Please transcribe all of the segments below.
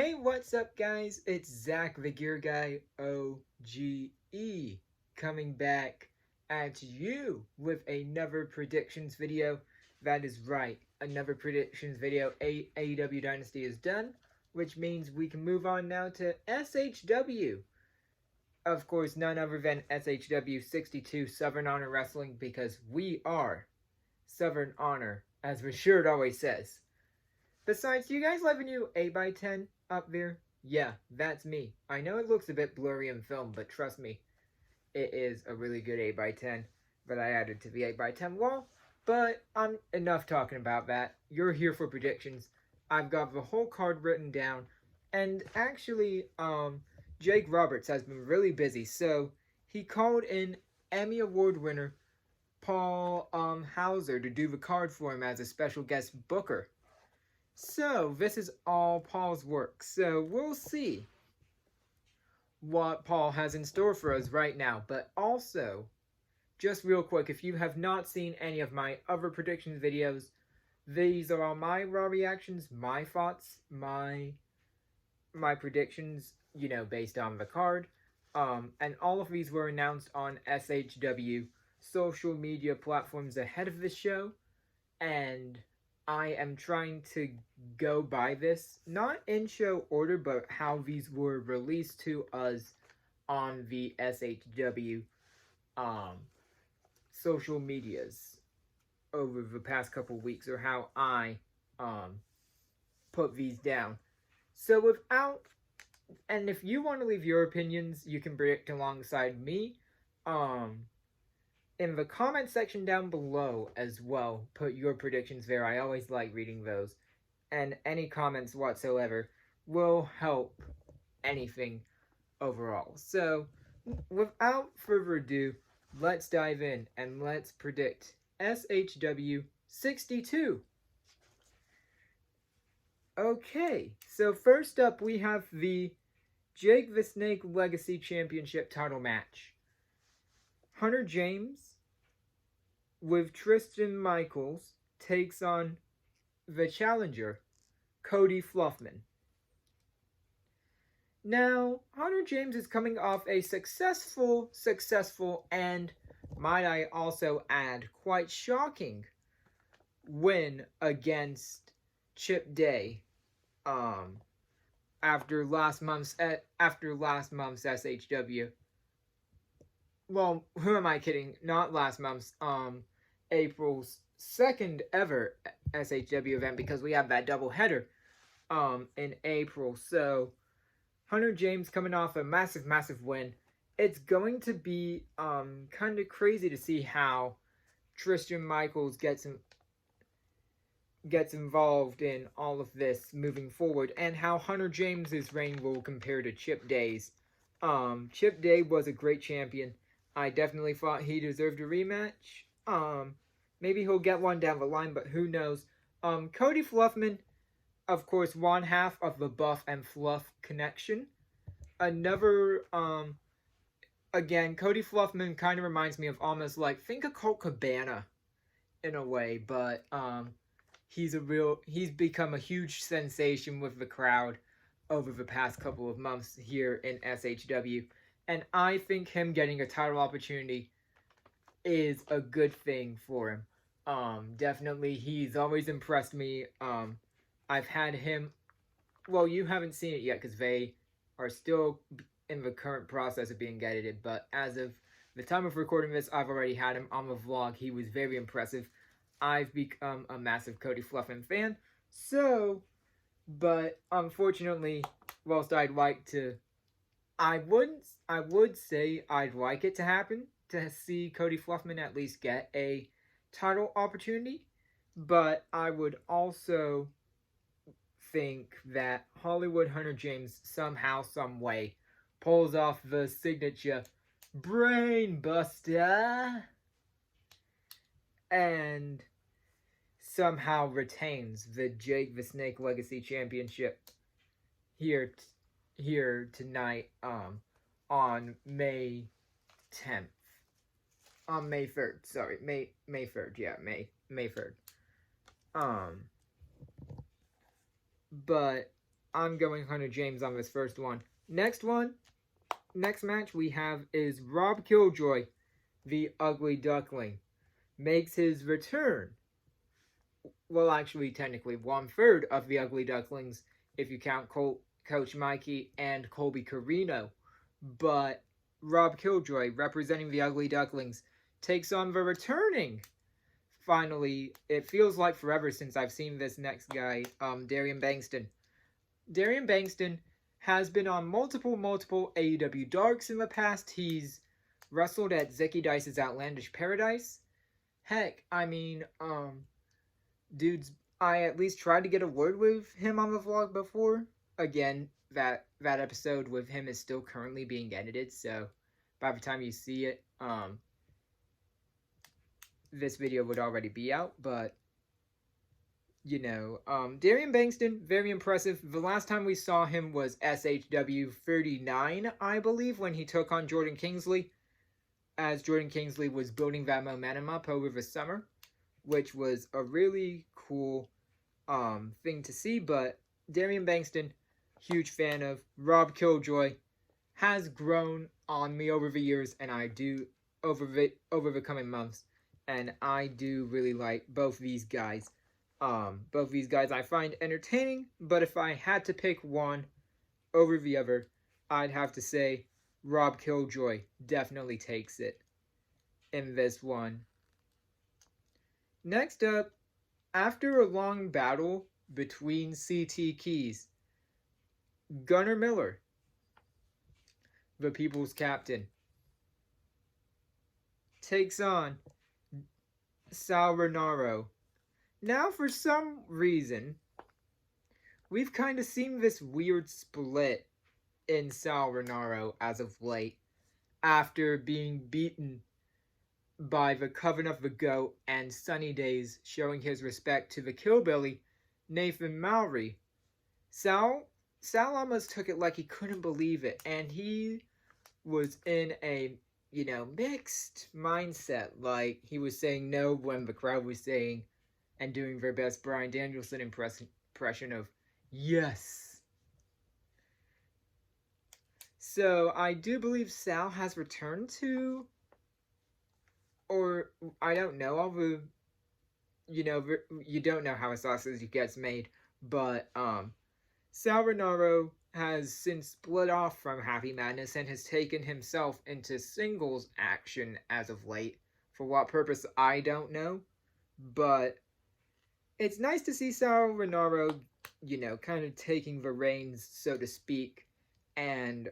Hey, what's up, guys? It's Zach the Gear Guy OGE coming back at you with another predictions video. That is right, another predictions video. AEW Dynasty is done, which means we can move on now to SHW. Of course, none other than SHW 62 Southern Honor Wrestling, because we are Southern Honor, as the shirt always says. Besides, do you guys have a new 8x10 up there? Yeah, that's me. I know it looks a bit blurry in film, but trust me, it is a really good 8x10 that I added to the 8x10 wall. But enough talking about that. You're here for predictions. I've got the whole card written down. And actually, Jake Roberts has been really busy, so he called in Emmy Award winner Paul Hauser to do the card for him as a special guest booker. So, this is all Paul's work, so we'll see what Paul has in store for us right now. But also, just real quick, if you have not seen any of my other predictions videos, these are all my raw reactions, my thoughts, my predictions, you know, based on the card. And all of these were announced on SHW social media platforms ahead of the show, and I am trying to go by this, not in show order, but how these were released to us on the SHW social medias over the past couple weeks, or how I put these down. So without, and if you want to leave your opinions, you can predict alongside me. In the comment section down below as well, put your predictions there. I always like reading those. And any comments whatsoever will help anything overall. So, without further ado, let's dive in and let's predict SHW 62. Okay, so first up we have the Jake the Snake Legacy Championship title match. Hunter James with Tristan Michaels takes on the challenger, Cody Fluffman. Now, Hunter James is coming off a successful, and, might I also add, quite shocking win against Chip Day after last month's SHW. Well, who am I kidding? Not last month's, April's second ever SHW event, because we have that double header, in April. So, Hunter James coming off a massive win. It's going to be, kind of crazy to see how Tristan Michaels gets involved in all of this moving forward, and how Hunter James's reign will compare to Chip Day's. Chip Day was a great champion. I definitely thought he deserved a rematch. Maybe he'll get one down the line, but who knows. Cody Fluffman, of course, one half of the Buff and Fluff connection. Another, again, Cody Fluffman kind of reminds me of almost like, think of Colt Cabana in a way, but, he's become a huge sensation with the crowd over the past couple of months here in SHW. And I think him getting a title opportunity is a good thing for him. Definitely, he's always impressed me. I've had him, well, you haven't seen it yet because they are still in the current process of being edited, but as of the time of recording this, I've already had him on the vlog. He was very impressive. I've become a massive Cody Fluffman fan, so, but unfortunately, whilst I'd like to, I would say I'd like it to happen, to see Cody Fluffman at least get a title opportunity, but I would also think that Hollywood Hunter James somehow, some way, pulls off the signature Brain Buster and somehow retains the Jake the Snake Legacy Championship here tonight, on May 10th. On May 3rd, sorry, May 3rd, yeah, May 3rd. But I'm going Hunter James on this first one. Next match we have is Rob Killjoy, the Ugly Duckling, makes his return. Well, actually, technically, 1/3 of the Ugly Ducklings, if you count Coach Mikey and Colby Carino. But Rob Killjoy, representing the Ugly Ducklings, takes on the returning. Finally, it feels like forever since I've seen this next guy, Darian Bengston. Darian Bengston has been on multiple AEW Darks in the past. He's wrestled at Zicky Dice's Outlandish Paradise. Heck, I mean, dudes, I at least tried to get a word with him on the vlog before. Again, that episode with him is still currently being edited, so by the time you see it, this video would already be out, but you know, Darian Bengston, very impressive. The last time we saw him was SHW 39, I believe, when he took on Jordan Kingsley, as Jordan Kingsley was building that momentum up over the summer, which was a really cool thing to see. But Darian Bengston, huge fan of. Rob Killjoy has grown on me over the years, and I do over the coming months, and I do really like both these guys. Both these guys I find entertaining, but if I had to pick one over the other, I'd have to say Rob Killjoy definitely takes it in this one. Next up, after a long battle between CT Keys, Gunnar Miller, the People's Captain, takes on Sal Rinauro. Now, for some reason, we've kind of seen this weird split in Sal Rinauro as of late, after being beaten by the Coven of the Goat and Sunny Days, showing his respect to the Killbilly, Nathan Mowry. Sal almost took it like he couldn't believe it, and he was in a, mixed mindset. Like, he was saying no when the crowd was saying and doing their best Bryan Danielson impression of yes. So I do believe Sal has returned to, or I don't know, all the, you don't know how a sausage gets made, but Sal Rinauro has since split off from Happy Madness and has taken himself into singles action as of late. For what purpose, I don't know, but it's nice to see Sal Rinauro, kind of taking the reins, so to speak, and,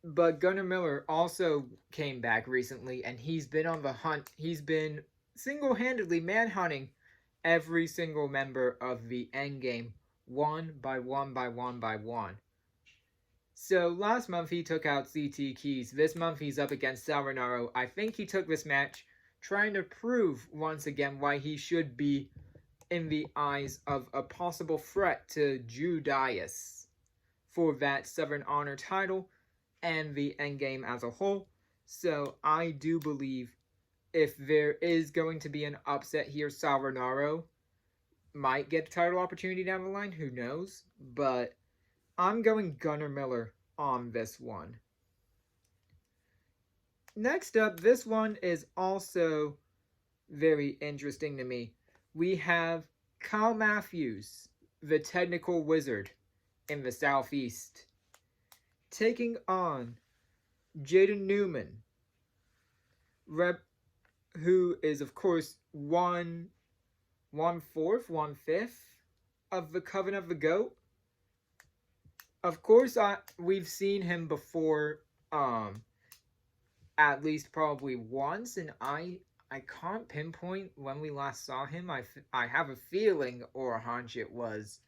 but Gunnar Miller also came back recently, and he's been on the hunt. He's been single-handedly manhunting every single member of the Endgame, one by one. So last month he took out CT Keys. This month he's up against Sal Rinauro. I think he took this match trying to prove once again why he should be in the eyes of a possible threat to Judais for that Southern Honor title and the Endgame as a whole. So I do believe if there is going to be an upset here, Sal Rinauro might get a title opportunity down the line, who knows, but I'm going Gunnar Miller on this one. Next up, this one is also very interesting to me. We have Kyle Matthews, the Technical Wizard in the Southeast, taking on Jaden Newman, who is, of course, 1/5 of the Coven of the Goat. Of course, we've seen him before, at least probably once, and I can't pinpoint when we last saw him. I have a feeling or a hunch it was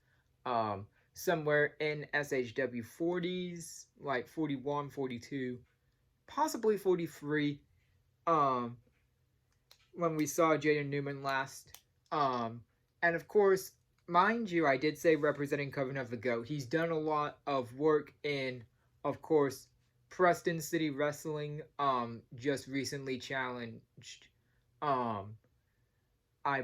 somewhere in SHW 40s, like 41, 42, possibly 43, when we saw Jaden Newman last. And of course, mind you, I did say representing Coven of the Goat. He's done a lot of work in, of course, Preston City Wrestling, just recently challenged, I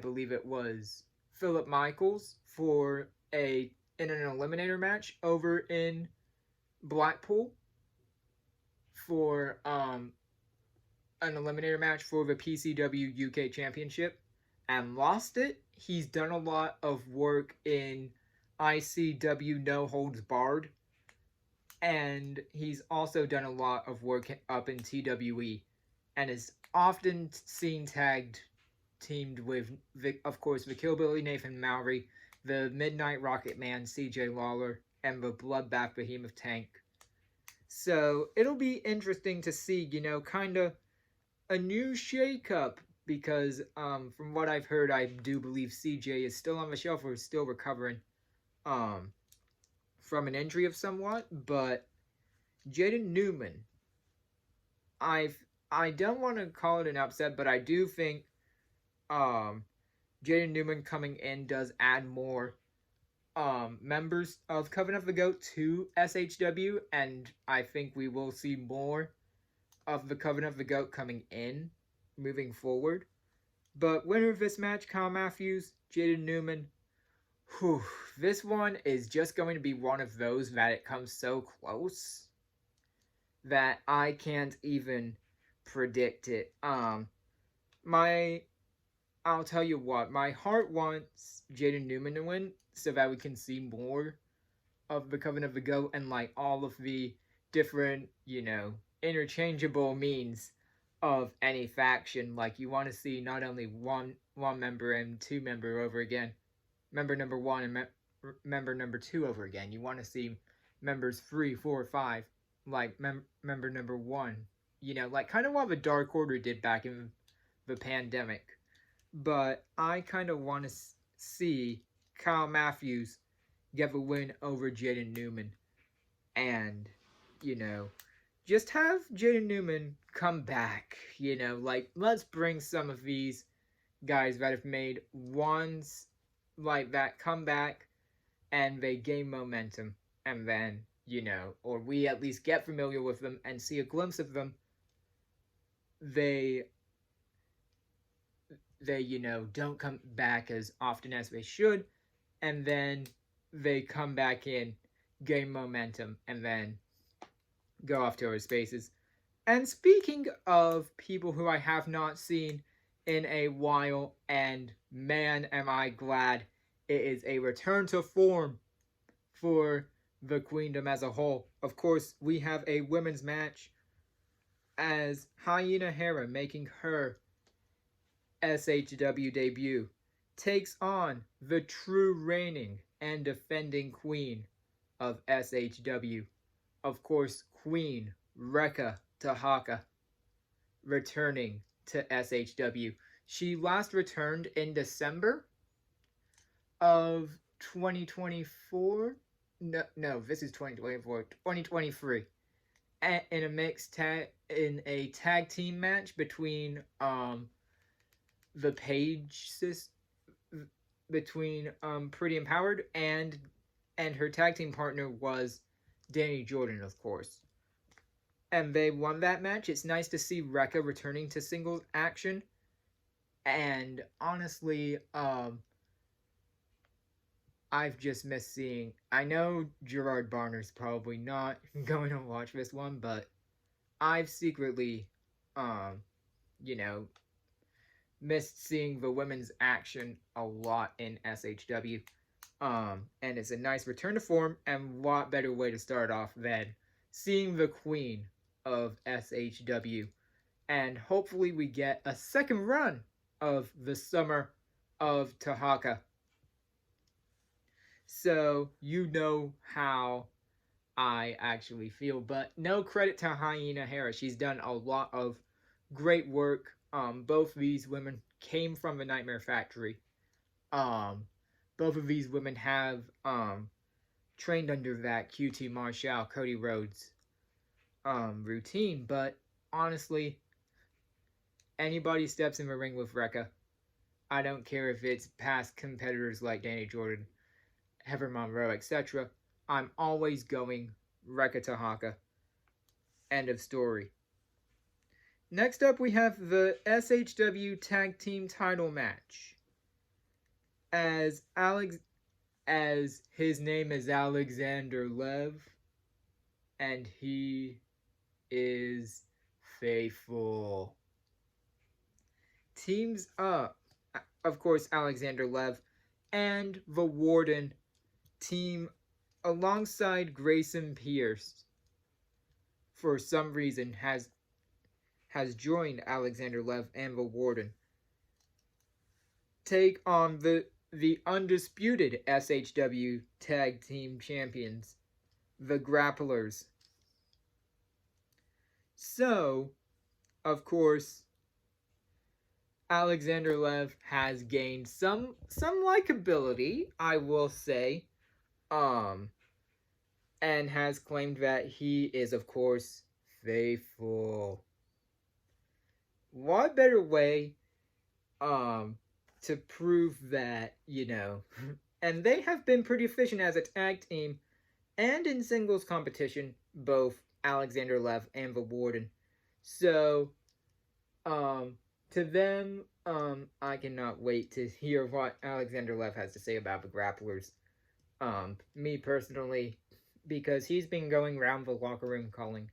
believe it was Philip Michaels in an eliminator match over in Blackpool for an eliminator match for the PCW UK Championship and lost it. He's done a lot of work in ICW No Holds Barred, and he's also done a lot of work up in TWE, and is often seen teamed with, of course, the Killbilly Nathan Mowry, the Midnight Rocket Man CJ Lawler, and the Bloodbath Behemoth Tank. So it'll be interesting to see, kind of a new shakeup, because from what I've heard, I do believe CJ is still on the shelf or is still recovering from an injury of somewhat. But Jaden Newman, I don't want to call it an upset, but I do think Jaden Newman coming in does add more members of Coven of the Goat to SHW, and I think we will see more of the Coven of the Goat coming in moving forward. But winner of this match, Kyle Matthews, Jaden Newman. Whew, this one is just going to be one of those that it comes so close that I can't even predict it. I'll tell you what, my heart wants Jaden Newman to win so that we can see more of the Coven of the Goat and like all of the different, interchangeable means of any faction. Like, you want to see not only one member and two member over again, member number one and member number two over again. You want to see members 3, 4, 5, like member number one. Like kind of what the Dark Order did back in the pandemic. But I kind of want to see Kyle Matthews get the win over Jaden Newman. And, just have Jaden Newman come back. Like, let's bring some of these guys that have made ones like that come back and they gain momentum. And then, or we at least get familiar with them and see a glimpse of them. They don't come back as often as they should, and then they come back in, gain momentum, and then go off to other spaces. And speaking of people who I have not seen in a while, and man, am I glad it is a return to form for the Queendom as a whole. Of course, we have a women's match as Hyena Hera making her SHW debut takes on the true reigning and defending queen of SHW. Of course, Queen Reka Tehaka returning to SHW. She last returned in December of 2024. No, this is 2024. 2023. In a in a tag team match between the Page between Pretty Empowered and her tag team partner was Danny Jordan, of course. And they won that match. It's nice to see Reka returning to singles action. And honestly, I've just missed seeing... I know Gerard Barner's probably not going to watch this one, but I've secretly, missed seeing the women's action a lot in SHW. And it's a nice return to form, and what better way to start off than seeing the queen of SHW. And hopefully we get a second run of the Summer of Tehaka. So, you know how I actually feel. But no credit to Hyena Hera. She's done a lot of great work. Both of these women came from the Nightmare Factory. Both of these women have trained under that QT Marshall, Cody Rhodes routine. But honestly, anybody steps in the ring with Reka, I don't care if it's past competitors like Danny Jordan, Heather Monroe, etc. I'm always going Reka Tehaka. End of story. Next up, we have the SHW Tag Team title match. as his name is Alexander Lev, and he is faithful. Teams up, of course, Alexander Lev and the Warden team alongside Grayson Pierce. For some reason, has joined Alexander Lev and the Warden. Take on the undisputed SHW Tag Team Champions, the Grapplers. So, of course, Alexander Lev has gained some likability, I will say, and has claimed that he is, of course, faithful. What better way, to prove that, you know, and they have been pretty efficient as a tag team and in singles competition, both Alexander Lev and the Warden. So, to them, I cannot wait to hear what Alexander Lev has to say about the Grapplers. Me personally, because he's been going around the locker room calling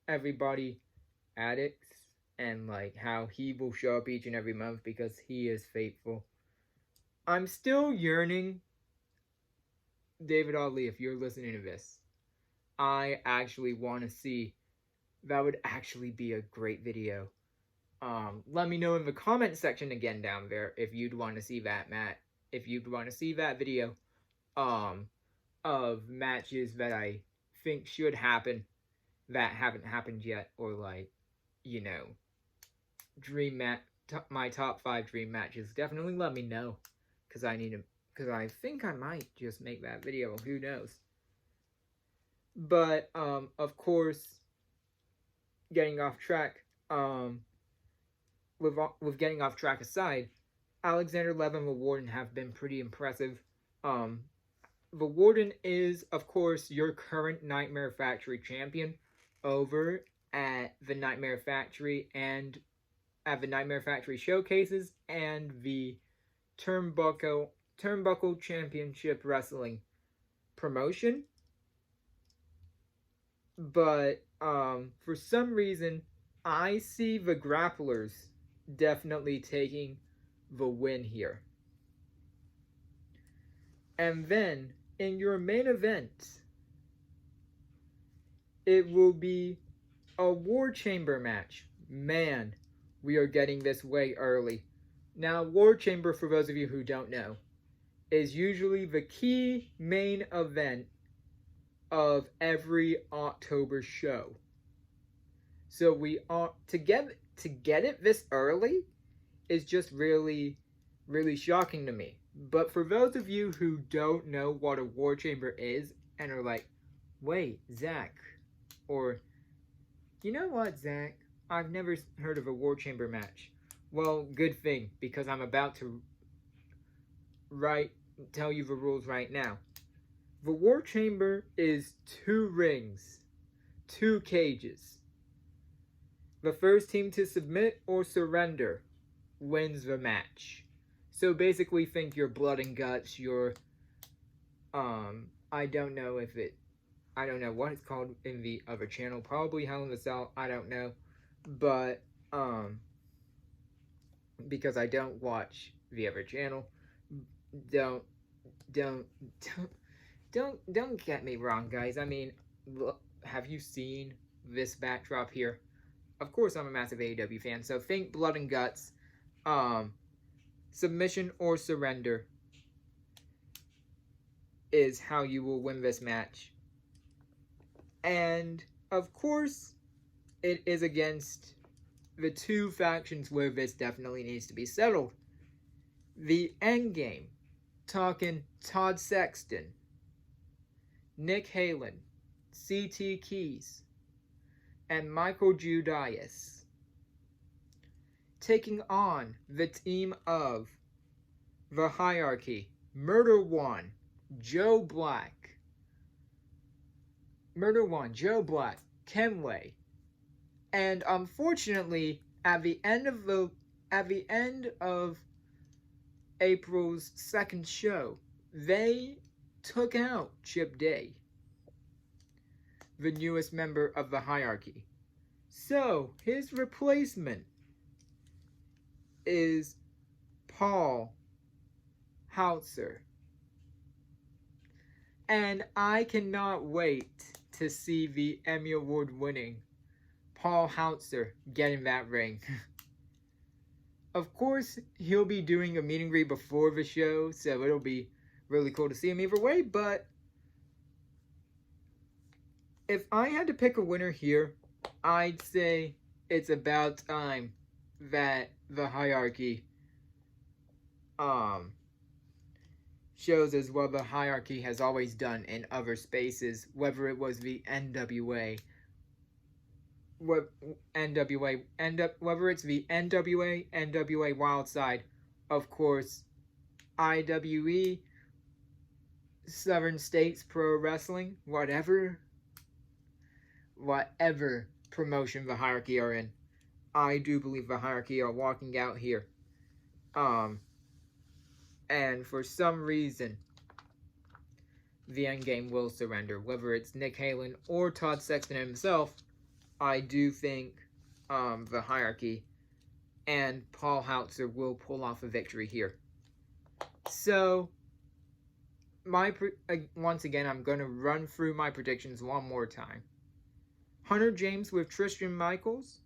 everybody addicts, and like how he will show up each and every month because he is faithful. I'm still yearning, David Ali, if you're listening to this, I actually want to see. That would actually be a great video. Let me know in the comment section again down there if you'd want to see that, Matt. If you'd want to see that video, of matches that I think should happen that haven't happened yet, or like, you know, my top 5 dream matches. Definitely let me know, because I think I might just make that video. Who knows? But of course, getting off track. With getting off track aside, Alexander Lev and the Warden have been pretty impressive. The Warden is, of course, your current Nightmare Factory champion over at the Nightmare Factory and at the Nightmare Factory showcases and the Turnbuckle Championship Wrestling promotion. But for some reason, I see the Grapplers definitely taking the win here. And then, in your main event, it will be a War Chamber match. Man, we are getting this way early. Now, War Chamber, for those of you who don't know, is usually the key main event of every October show. So we are to get it this early is just really, really shocking to me. But for those of you who don't know what a War Chamber is and are like, wait, Zach, or you know what, Zach, I've never heard of a War Chamber match. Well, good thing, because I'm about to tell you the rules right now. The War Chamber is 2 rings, 2 cages. The first team to submit or surrender wins the match. So basically think your blood and guts, your, I don't know what it's called in the other channel, probably Hell in the Cell, I don't know, but, because I don't watch the other channel, don't get me wrong, guys. I mean, look, have you seen this backdrop here? Of course, I'm a massive AEW fan, so think blood and guts, submission or surrender is how you will win this match. And, of course, it is against the 2 factions where this definitely needs to be settled. The Endgame, talking Todd Sexton, Nick Halen, CT Keys, and Michael Judais, taking on the team of the Hierarchy, Murder One, Joe Black, Kenway, and unfortunately, at the end of April's second show, they took out Chip Day, the newest member of the hierarchy. So, his replacement is Paul Hauser. And I cannot wait to see the Emmy Award winning Paul Hauser get in that ring. Of course, he'll be doing a meet and greet before the show, so it'll be really cool to see him either way, but if I had to pick a winner here, I'd say it's about time that the hierarchy shows us what the hierarchy has always done in other spaces, whether it was the NWA, whether it's the NWA, NWA Wildside, of course, IWE, Southern States Pro Wrestling, whatever promotion the hierarchy are in, I do believe the hierarchy are walking out here. And for some reason, the Endgame will surrender. Whether it's Nick Halen or Todd Sexton himself, I do think the hierarchy and Paul Hauser will pull off a victory here. So, once again, I'm going to run through my predictions one more time. Hunter James with Tristan Michaels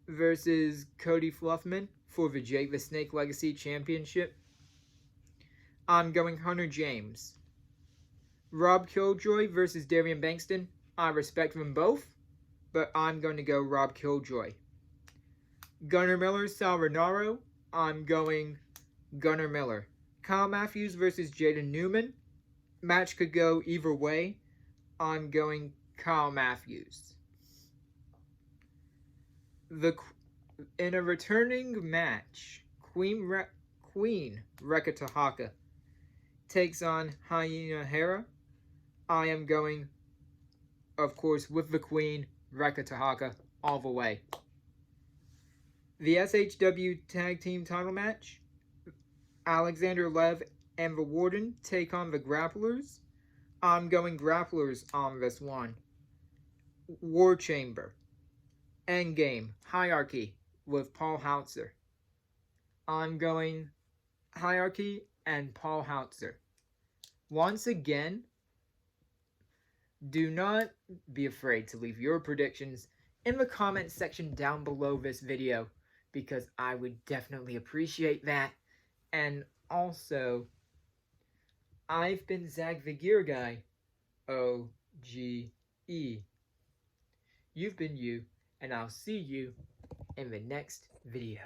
versus Cody Fluffman for the Jake the Snake Legacy Championship. I'm going Hunter James. Rob Killjoy versus Darian Bengston. I respect them both, but I'm going to go Rob Killjoy. Gunnar Miller, Rinauro. I'm going Gunnar Miller. Kyle Matthews versus Jaden Newman. Match could go either way. I'm going Kyle Matthews. In a returning match, Queen Reka Tehaka takes on Hyena Hera. I am going, of course, with the Queen, Reka Tehaka, all the way. The SHW Tag Team title match, Alexander Lev and the Warden take on the Grapplers. I'm going Grapplers on this one. War Chamber. Endgame. Hierarchy with Paul Hauser. I'm going Hierarchy and Paul Hauser. Once again, do not be afraid to leave your predictions in the comment section down below this video, because I would definitely appreciate that. And also, I've been Zach the Gear Guy, OGE. You've been you, and I'll see you in the next video.